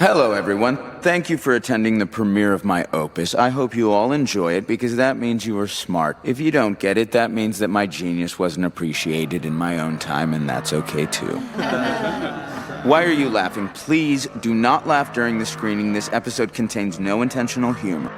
Hello, everyone. Thank you for attending the premiere of my opus. I hope you all enjoy it because that means you are smart. If you don't get it, that means that my genius wasn't appreciated in my own time, and that's okay too. Why are you laughing? Please do not laugh during the screening. This episode contains no intentional humor.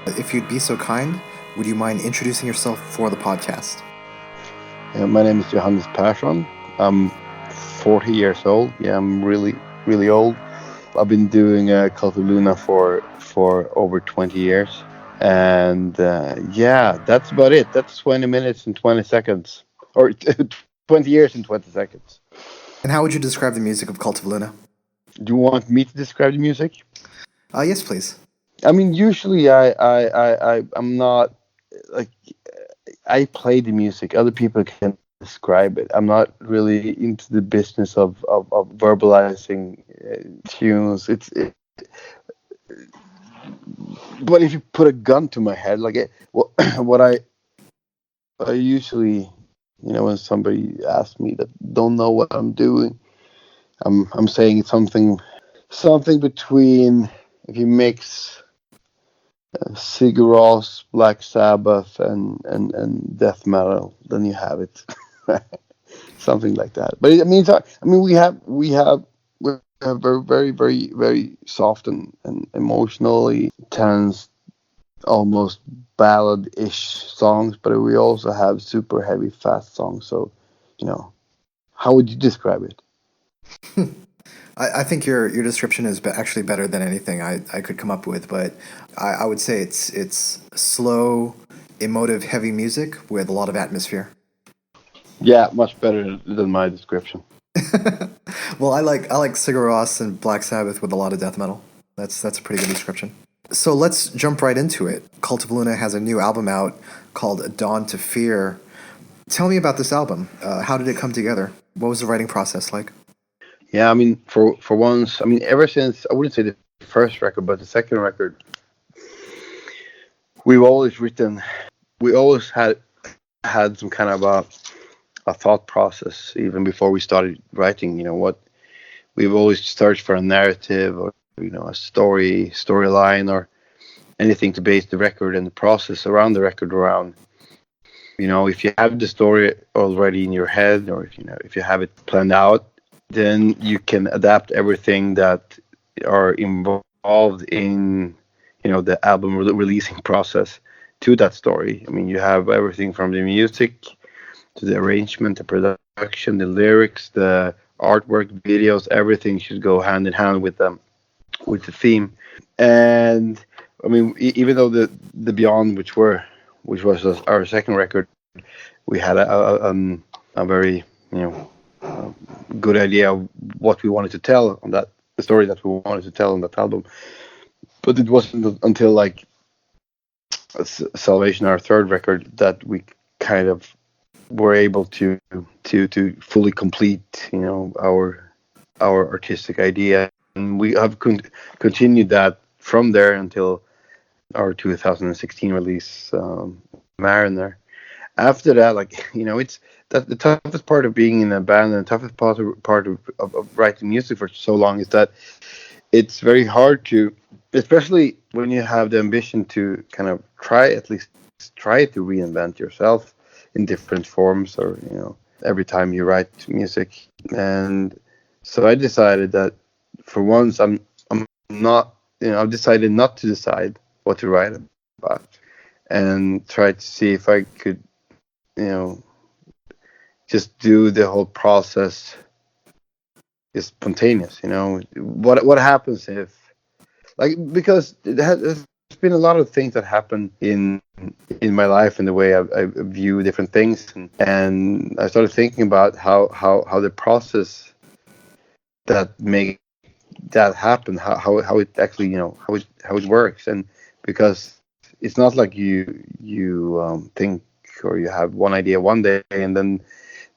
If you'd be so kind, would you mind introducing yourself for the podcast? My name is Johannes Persson. I'm 40 years old. Yeah, I'm really, really old. I've been doing Cult of Luna for over 20 years. And yeah, that's about it. That's 20 minutes and 20 seconds. Or 20 years and 20 seconds. And how would you describe the music of Cult of Luna? Do you want me to describe the music? Yes, please. I mean, usually I'm not like I play the music. Other people can describe it. I'm not really into the business of verbalizing tunes. But if you put a gun to my head, what I usually, when somebody asks me that don't know what I'm doing, I'm saying something between, if you mix Sigur Rós, Black Sabbath, and death metal, then you have it. Something like that. But we have very, very, very, very soft and emotionally tense, almost ballad-ish songs, but we also have super heavy, fast songs. So, how would you describe it? I think your description is actually better than anything I could come up with, but I would say it's slow, emotive, heavy music with a lot of atmosphere. Yeah, much better than my description. Well, I like Sigur Rós and Black Sabbath with a lot of death metal. That's a pretty good description. So let's jump right into it. Cult of Luna has a new album out called Dawn to Fear. Tell me about this album. How did it come together? What was the writing process like? Yeah, I mean, for once, I mean, ever since, I wouldn't say the first record, but the second record, we've always written, we always had some kind of a thought process even before we started writing. What we've always searched for a narrative, or a storyline, or anything to base the record and the process around the record around. If you have the story already in your head, or if you have it planned out, then you can adapt everything that are involved in the album releasing process to that story. I mean, you have everything from the music to the arrangement, the production, the lyrics, the artwork, videos. Everything should go hand in hand with the theme. And I mean, even though the Beyond, which was our second record, we had a very good idea of what we wanted to tell on that, the story that we wanted to tell on that album. But it wasn't until like Salvation, our third record, that we kind of were able to fully complete our artistic idea, and we have continued that from there until our 2016 release, Mariner. After that, it's that the toughest part of being in a band, and the toughest part of writing music for so long, is that it's very hard to, especially when you have the ambition to kind of at least try to reinvent yourself in different forms, or every time you write music. And so I decided that for once I'm not, I've decided not to decide what to write about, and try to see if I could just do the whole process is spontaneous. What happens if, because there's been a lot of things that happen in my life and the way I view different things, and I started thinking about how the process that make that happen, how it actually how it works. And because it's not like you think, or you have one idea one day and then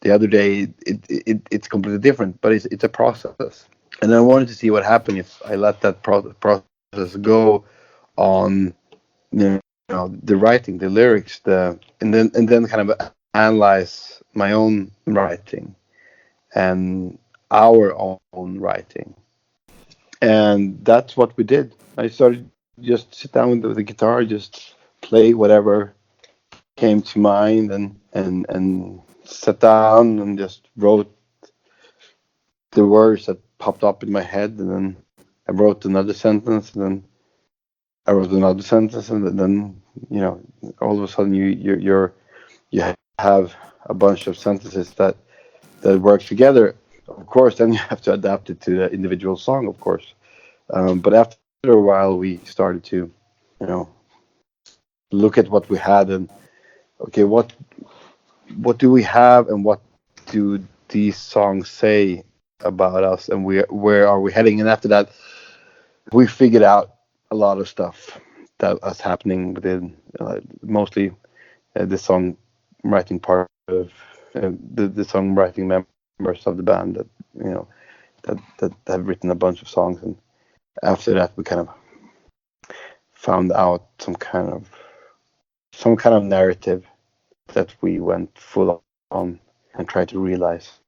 the other day it's completely different, but it's a process. And I wanted to see what happened if I let that process go on, the writing, the lyrics, and then kind of analyze my own writing and our own writing. And that's what we did. I started just sit down with the guitar, just play whatever came to mind, and sat down and just wrote the words that popped up in my head, and then I wrote another sentence, and then I wrote another sentence, and then all of a sudden you have a bunch of sentences that work together. Of course, then you have to adapt it to the individual song, of course. But after a while, we started to, look at what we had and okay, what do we have, and what do these songs say about us, and where are we heading? And after that, we figured out a lot of stuff that was happening within mostly the songwriting part of the songwriting members of the band that that have written a bunch of songs. And after that, we kind of found out some kind of narrative that we went full on and tried to realize.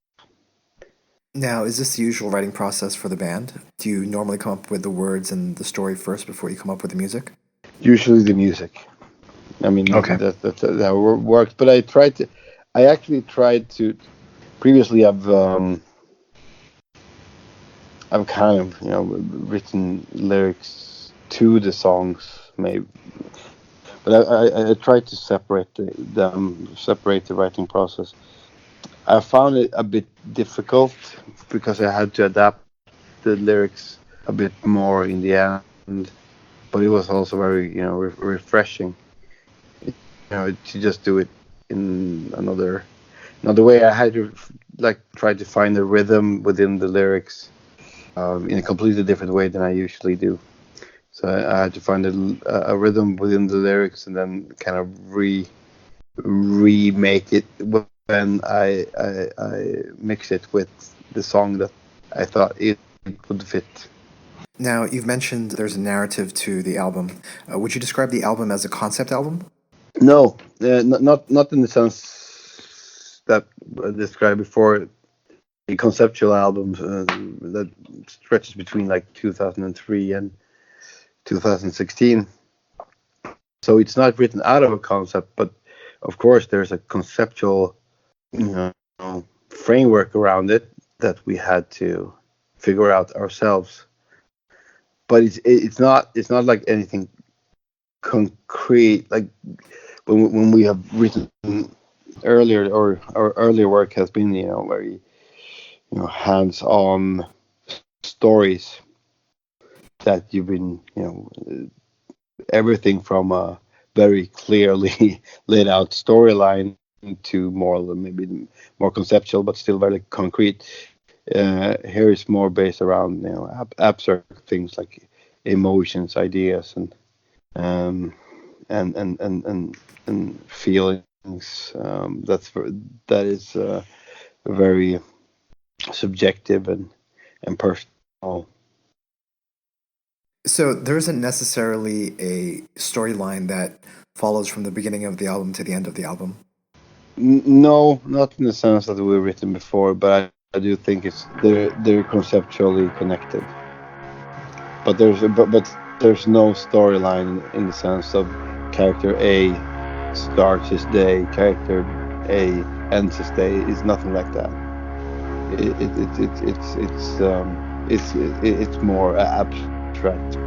Now, is this the usual writing process for the band? Do you normally come up with the words and the story first before you come up with the music? Usually the music. I mean, Okay. that works. But I actually tried to. Previously, I've kind of written lyrics to the songs, maybe, but I tried to separate the writing process. I found it a bit difficult because I had to adapt the lyrics a bit more in the end, but it was also very refreshing, to just do it in another way. I had to try to find a rhythm within the lyrics in a completely different way than I usually do. So I had to find a rhythm within the lyrics and then kind of remake it when I mix it with the song that I thought it would fit. Now, you've mentioned there's a narrative to the album. Would you describe the album as a concept album? No, not in the sense that I described before. The conceptual albums that stretches between 2003 and 2016. So it's not written out of a concept, but of course there's a conceptual framework around it that we had to figure out ourselves. But it's not like anything concrete. Like when we have written earlier, or our earlier work has been very hands-on stories that you've been everything from a very clearly laid out storyline to maybe more conceptual but still very concrete. Here is more based around abstract things like emotions, ideas, and feelings. That is very subjective and personal. So there isn't necessarily a storyline that follows from the beginning of the album to the end of the album. No, not in the sense that we've written before, but I do think they're conceptually connected. But there's no storyline in the sense of character A starts his day, character A ends his day. It's nothing like that. It's more abstract.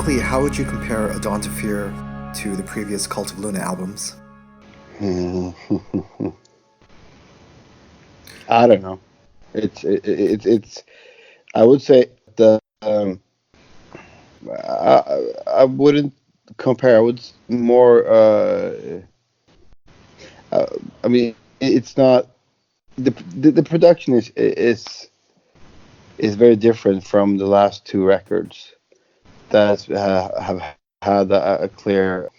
musically, how would you compare A Dawn to Fear to the previous Cult of Luna albums? I don't know. It's. I would say that I wouldn't compare. I would more. I mean, it's not the production is very different from the last two records that have had a clear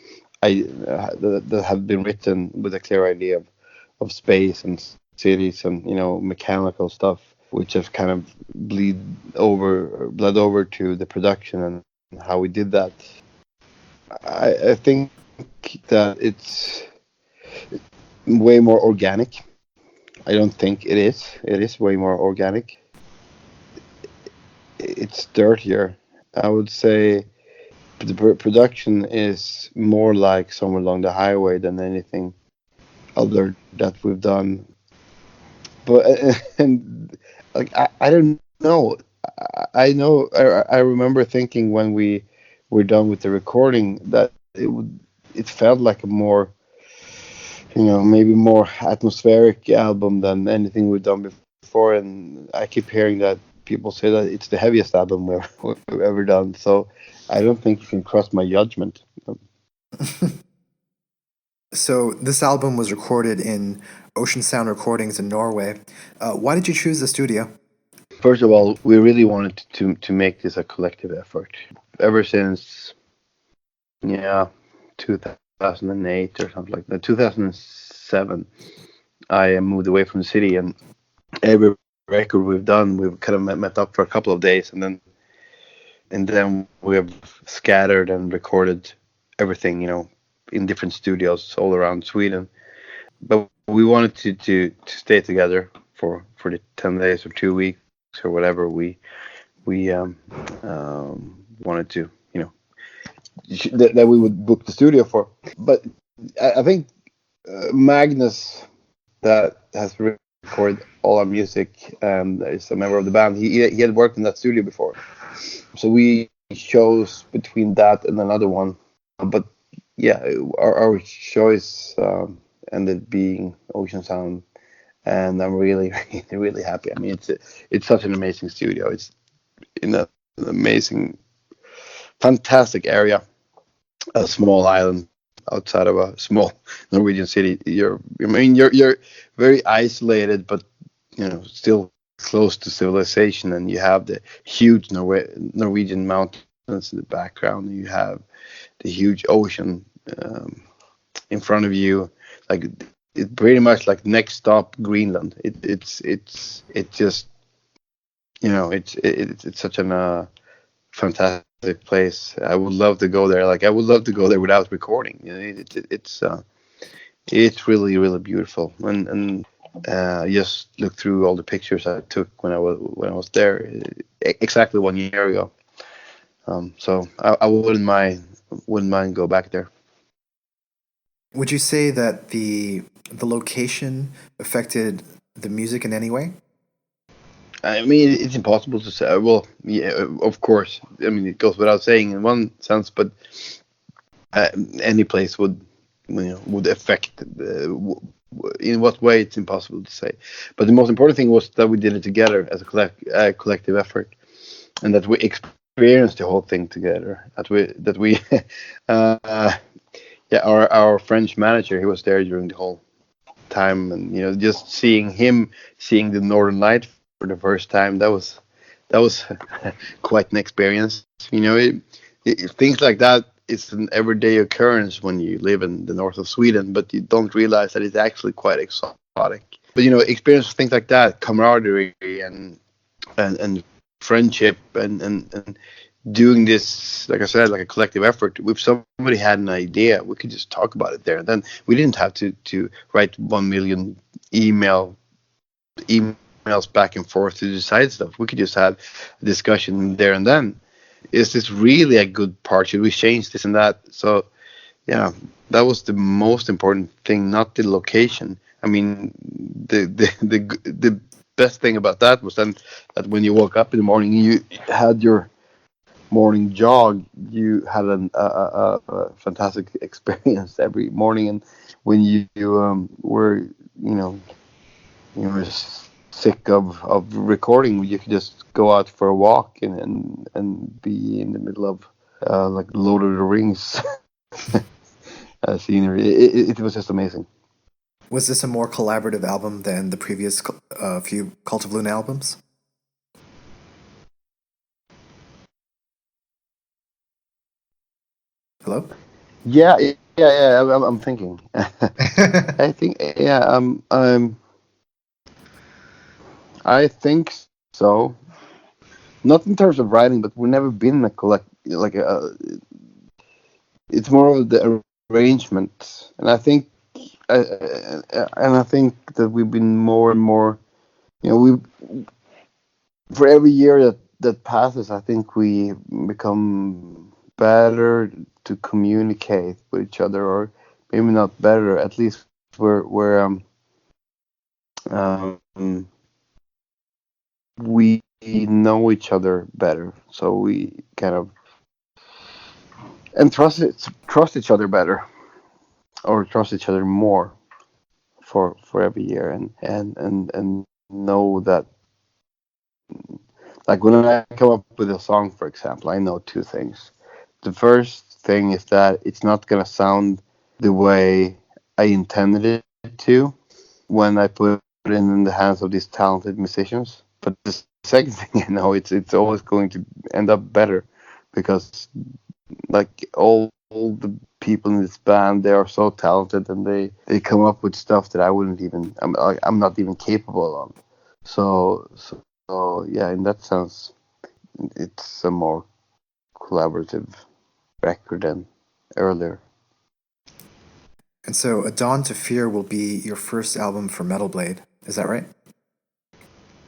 that have been written with a clear idea of space and cities and mechanical stuff, which have kind of bled over to the production and how we did that. I think that it's way more organic. I don't think it is. It is way more organic. It's dirtier. I would say the production is more like Somewhere Along the Highway than anything other that we've done. But and like I don't know. I remember thinking when we were done with the recording that it felt like a more maybe more atmospheric album than anything we've done before, and I keep hearing that people say that it's the heaviest album we've ever done. So I don't think you can trust my judgment. So this album was recorded in Ocean Sound Recordings in Norway. Why did you choose the studio? First of all, we really wanted to make this a collective effort. Ever since 2008 or something like that, 2007, I moved away from the city, and every record we've done, we've kind of met up for a couple of days, and then we have scattered and recorded everything, in different studios all around Sweden. But we wanted to stay together for the 10 days or 2 weeks or whatever we wanted to, that we would book the studio for. But I think Magnus, that has recorded all our music and is a member of the band, he had worked in that studio before. So we chose between that and another one. But yeah, our choice ended being Ocean Sound, and I'm really, really happy. I mean, it's such an amazing studio. It's in an amazing, fantastic area, a small island outside of a small Norwegian city. You're very isolated, but still close to civilization, and you have the huge Norwegian mountains in the background. You have the huge ocean in front of you, like it's pretty much like next stop Greenland. It's just it's such a fantastic place. I would love to go there. Like I would love to go there without recording. It's really, really beautiful. And just look through all the pictures I took when I was there exactly 1 year ago. So I wouldn't mind go back there. Would you say that the location affected the music in any way? I mean, it's impossible to say. Well, yeah, of course. I mean, it goes without saying in one sense, but any place would affect. In what way, it's impossible to say. But the most important thing was that we did it together as a collective effort, and that we experienced the whole thing together. That we our French manager, he was there during the whole time, and just seeing the Northern Light for the first time, that was quite an experience. Things like that, it's an everyday occurrence when you live in the north of Sweden, but you don't realize that it's actually quite exotic. But experience things like that, camaraderie and friendship and doing this, like I said, like a collective effort. If somebody had an idea, we could just talk about it there. And then we didn't have to write 1 million emails back and forth to decide stuff. We could just have a discussion there and then. Is this really a good part? Should we change this and that? So, yeah, that was the most important thing, not the location. I mean, the best thing about that was then that when you woke up in the morning, you had your morning jog, you had a fantastic experience every morning. And when you were, you were sick of recording, you could just go out for a walk and be in the middle of like Lord of the Rings scenery. It was just amazing. Was this a more collaborative album than the previous few Cult of Luna albums? Hello? Yeah. I'm thinking. I think, yeah. I think so. Not in terms of writing, but we've never been a like a. It's more of the arrangement, and I think that we've been more and more. We for every year that passes, I think we become better to communicate with each other, or maybe not better. At least we're um, we know each other better, so we kind of and trust each other better, or trust each other more for every year, and know that, like, when I come up with a song, for example, I know two things. The first thing is that it's not gonna sound the way I intended it to when I put it in the hands of these talented musicians. But the second thing I know, it's always going to end up better, because like all the people in this band, they are so talented, and they come up with stuff that I wouldn't even I'm not even capable of. So yeah, in that sense, it's a more collaborative record than earlier. And so, A Dawn to Fear will be your first album for Metal Blade. Is that right?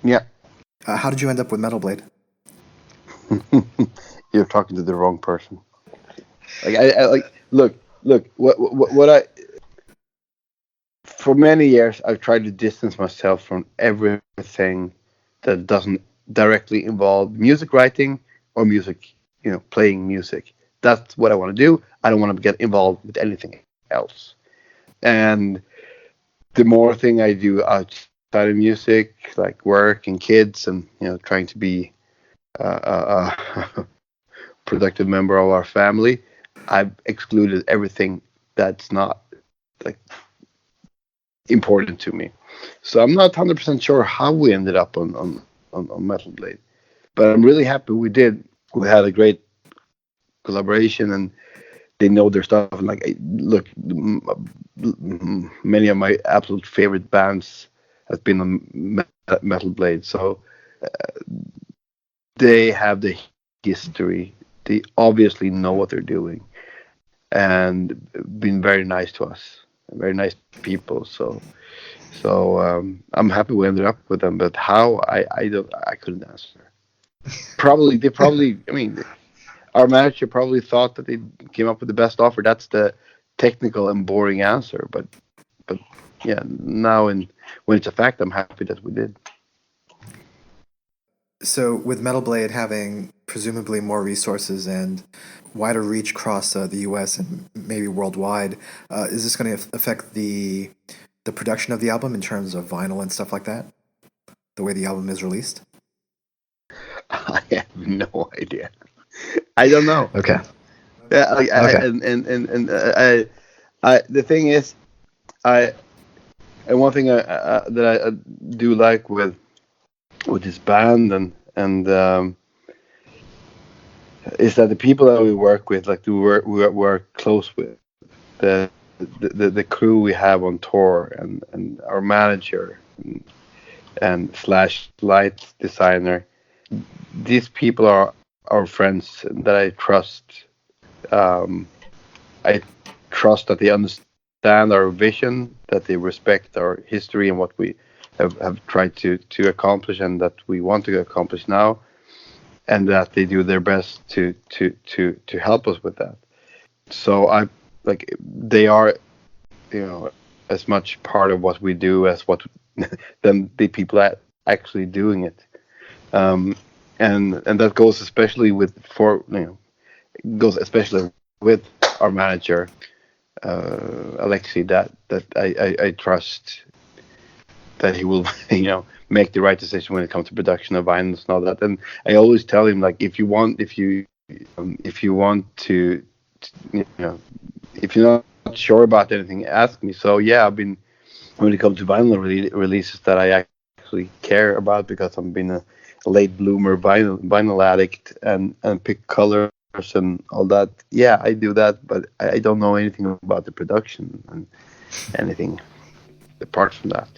Yeah. How did you end up with Metal Blade? You're talking to the wrong person. Like I like look what I for many years I've tried to distance myself from everything that doesn't directly involve music writing or music, playing music. That's what I want to do. I don't want to get involved with anything else. And the more thing I do outside of music, like work and kids, and trying to be a productive member of our family, I've excluded everything that's not like important to me. So I'm not 100% sure how we ended up on Metal Blade, but I'm really happy we did. We had a great collaboration, and they know their stuff. And like, look, many of my absolute favorite bands have been on Metal Blade, so they have the history. They obviously know what they're doing, and been very nice to us, very nice people. So I'm happy we ended up with them. But how, I couldn't answer. I mean, our manager probably thought that they came up with the best offer. That's the technical and boring answer. But yeah, now when it's a fact, I'm happy that we did. So, with Metal Blade having presumably more resources and wider reach across the US and maybe worldwide, is this going to affect the production of the album in terms of vinyl and stuff like that? The way the album is released? I have no idea. I don't know. Okay. Yeah, Okay. the thing is, I and one thing that I do like with this band and is that the people that we work with, like we work close with, the the crew we have on tour, and our manager and slash light designer. These people are our friends that I trust. Um, I trust that they understand our vision, that they respect our history and what we have tried to accomplish, and that we want to accomplish now, and that they do their best to help us with that. So I like they are, as much part of what we do as what than the people that actually doing it. Um, and that goes especially goes especially with our manager, Alexei, that I trust that he will make the right decision when it comes to production of vinyls and all that. And I always tell him, like, if you want to, if you're not sure about anything, ask me. So yeah, I've been, when it comes to vinyl releases that I actually care about, because I've been a late bloomer vinyl addict and pick colors and all that. Yeah, I do that, but I don't know anything about the production and anything apart from that.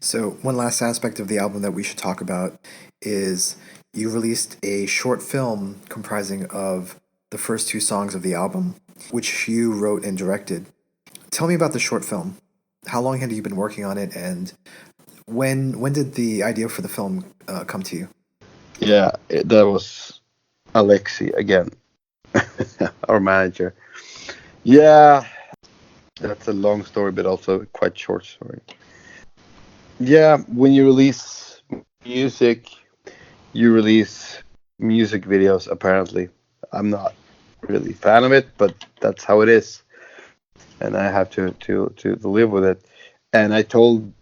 So one last aspect of the album that we should talk about is you released a short film comprising of the first two songs of the album, which you wrote and directed. Tell me about the short film. How long had you been working on it, and when did the idea for the film come to you? Yeah, that was Alexi again, our manager. Yeah, that's a long story, but also a quite short story. Yeah, when you release music, you release music videos. Apparently, I'm not really a fan of it, but that's how it is, and I have to live with it. And I told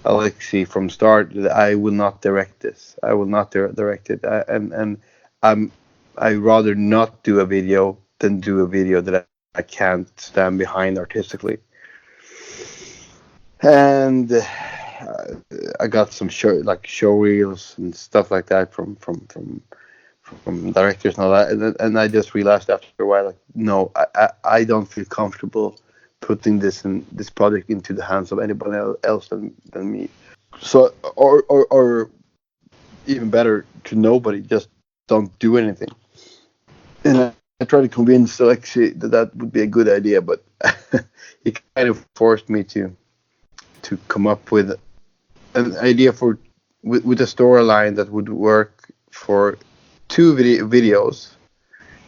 Alexi from start that I will not direct this. I will not direct it, and I'm I rather not do a video than do a video that I can't stand behind artistically. And I got some show reels and stuff like that from directors and all that, and I just realized after a while, like, no, I don't feel comfortable putting this project into the hands of anybody else than me. So, or even better, to nobody, just don't do anything. And I tried to convince Alexi that would be a good idea, but he kind of forced me to come up with an idea with a storyline that would work for two videos.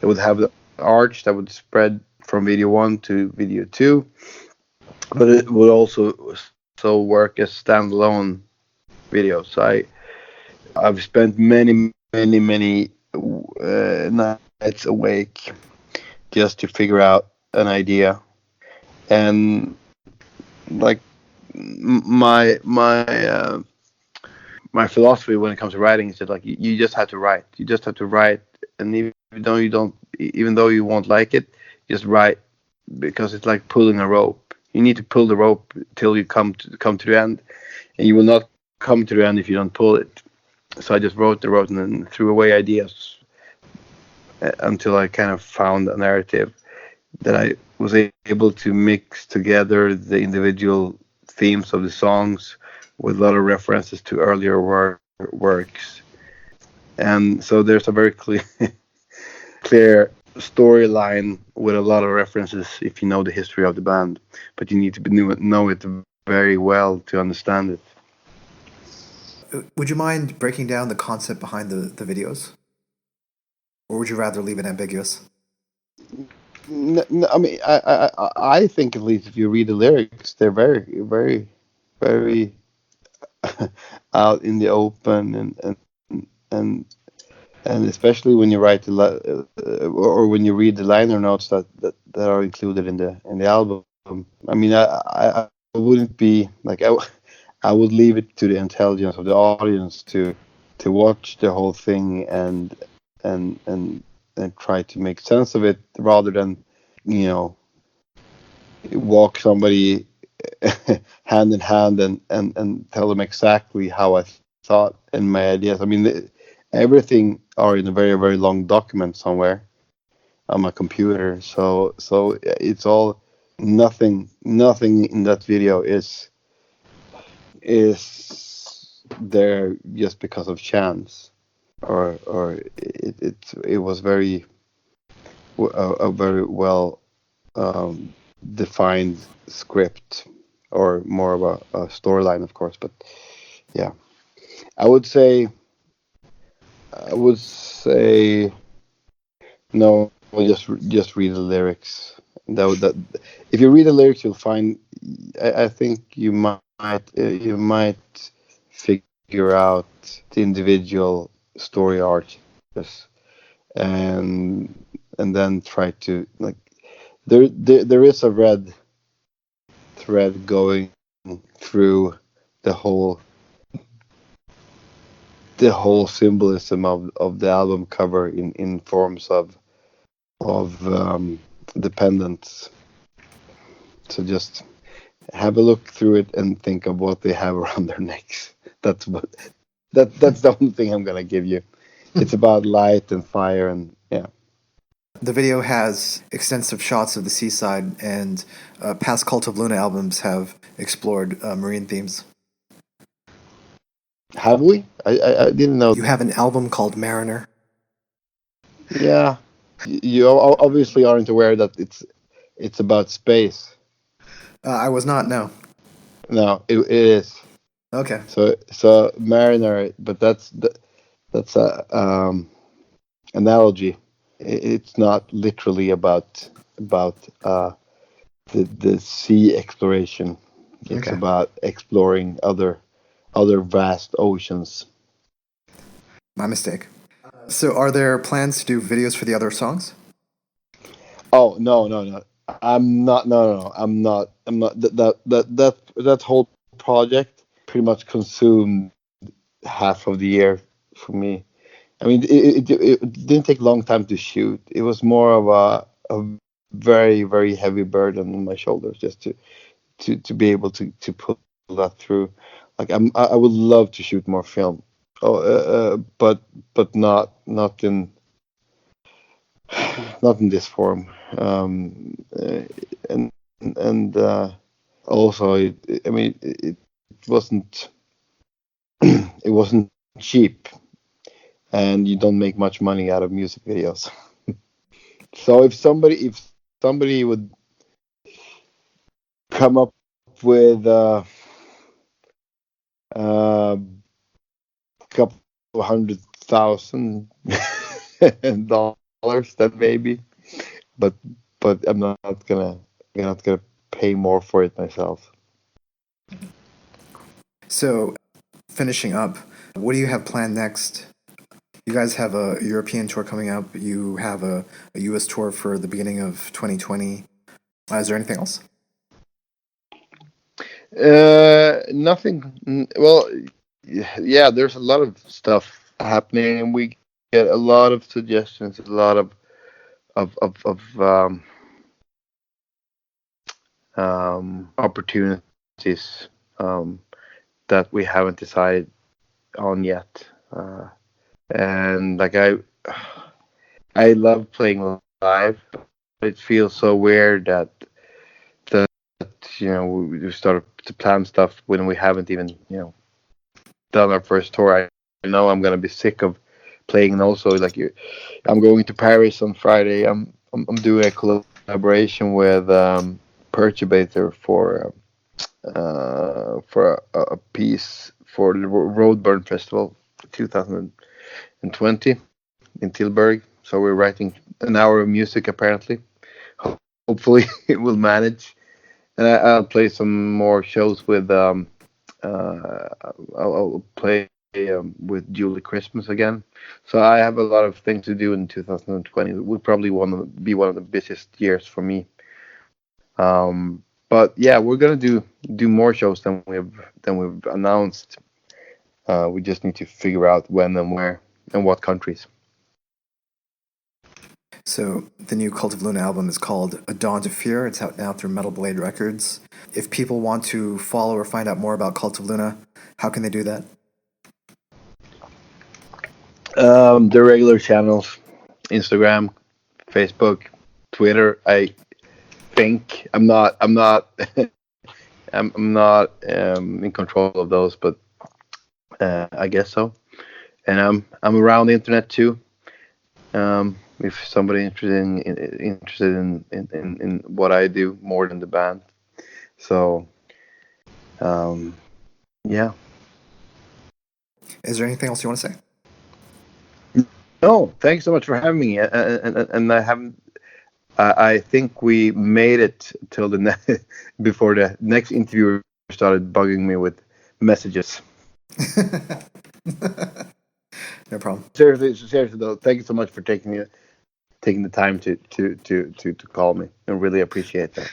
It would have the arch that would spread from video 1 to video 2, but it would also work as standalone videos. So I've spent many nights awake just to figure out an idea, and like my philosophy when it comes to writing is that, like, you just have to write. You just have to write, and even though you won't like it, just write, because it's like pulling a rope. You need to pull the rope till you come to the end, and you will not come to the end if you don't pull it. So I just wrote and then threw away ideas until I kind of found a narrative that I was able to mix together the individual themes of the songs with a lot of references to earlier works. And so there's a very clear storyline with a lot of references if you know the history of the band, but you need to know it very well to understand it. Would you mind breaking down the concept behind the videos? Or would you rather leave it ambiguous? I mean, I think, at least if you read the lyrics, they're very, very, very out in the open, and and especially when you write or when you read the liner notes that are included in the album. I mean, I wouldn't be like, I would leave it to the intelligence of the audience to watch the whole thing and and try to make sense of it, rather than, walk somebody hand in hand and tell them exactly how I thought and my ideas. I mean, everything are in a very, very long document somewhere on my computer. So it's all, nothing in that video is there just because of chance, or it was a very well defined script, or more of a storyline, of course. But yeah, I would say no. Just read the lyrics. That if you read the lyrics, you'll find. I think you might figure out the individual story arcs, and then try to, like, there is a red thread going through the whole symbolism of the album cover in forms of dependence. So just have a look through it and think of what they have around their necks. That's the only thing I'm gonna give you. It's about light and fire, and yeah. The video has extensive shots of the seaside, and past Cult of Luna albums have explored marine themes. Have we? I didn't know. You have an album called Mariner. Yeah, you obviously aren't aware that it's about space. I was not, no. No, it is. Okay. So Mariner, but that's a analogy. It's not literally about the sea exploration. It's Okay. about exploring other vast oceans. My mistake. So are there plans to do videos for the other songs? Oh no. I'm not. No. I'm not. That whole project pretty much consumed half of the year for me. I mean, it didn't take a long time to shoot. It was more of a very, very heavy burden on my shoulders just to be able to pull that through. Like I would love to shoot more film. But not in this form. And also, I mean, it wasn't it wasn't cheap, and you don't make much money out of music videos. So if somebody would come up with couple $100,000, then maybe. But I'm not gonna pay more for it myself. So, finishing up, what do you have planned next? You guys have a European tour coming up. You have a US tour for the beginning of 2020. Is there anything else? Nothing. Well, yeah, there's a lot of stuff happening, and we get a lot of suggestions, a lot of opportunities that we haven't decided on yet. And like I love playing live, but it feels so weird that we started to plan stuff when we haven't even done our first tour. I know I'm gonna be sick of playing, and also I'm going to Paris on Friday. I'm doing a collaboration with Perturbator for a piece for the Roadburn Festival 2020 in Tilburg. So we're writing an hour of music apparently. Hopefully it will manage. And I'll play some more shows with I'll play with Julie Christmas again. So I have a lot of things to do in 2020. It will probably want to be one of the busiest years for me. But yeah, we're gonna do more shows than we've announced. We just need to figure out when and where and what countries. So the new Cult of Luna album is called A Dawn to Fear. It's out now through Metal Blade Records. If people want to follow or find out more about Cult of Luna, how can they do that? The regular channels: Instagram, Facebook, Twitter. I think I'm not I'm not in control of those, but I guess so. And I'm around the internet too. If somebody interested in what I do more than the band. So yeah. Is there anything else you want to say? No, thanks so much for having me. And I haven't. I think we made it till before the next interviewer started bugging me with messages. No problem. Seriously though, thank you so much for taking the time to call me. I really appreciate that.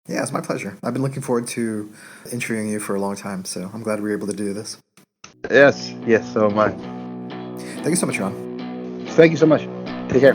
Yeah, it's my pleasure. I've been looking forward to interviewing you for a long time, so I'm glad we were able to do this. Yes, so am I. Thank you so much, Ron. Thank you so much. Take care.